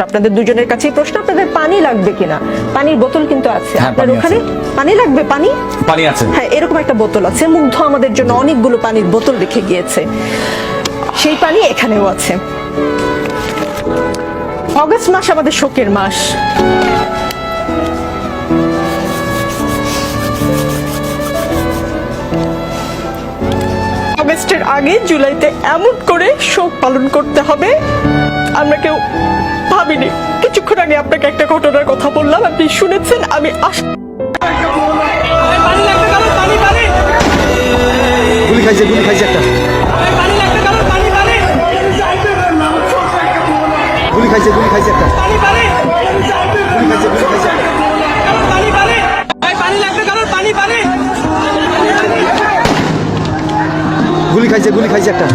আপনাদের দুজনের কাছেই প্রশ্ন, আপনাদের পানি লাগবে কিনা? পানির বোতল কিন্তু আছে আপনার ওখানে। পানি লাগবে? পানি পানি আছে, হ্যাঁ, এরকম একটা বোতল আছে। মুগ্ধ আমাদের জন্য অনেকগুলো পানির বোতল রেখে গিয়েছে, সেই পানি এখানেও আছে। অগস্ট মাস আমাদের শোকের মাস। অগস্টের আগে জুলাইতে এমন করে শোক পালন করতে হবে আমরা কেউ ভাবিনি। কিছুক্ষণ আগে আপনাকে একটা ঘটনার কথা বললাম, আপনি শুনেছেন। আমি গুলি খাইছে একটা, গুলি খাইছে একটা, গুলি খাইছে একটা, গুলি খাইছে একটা।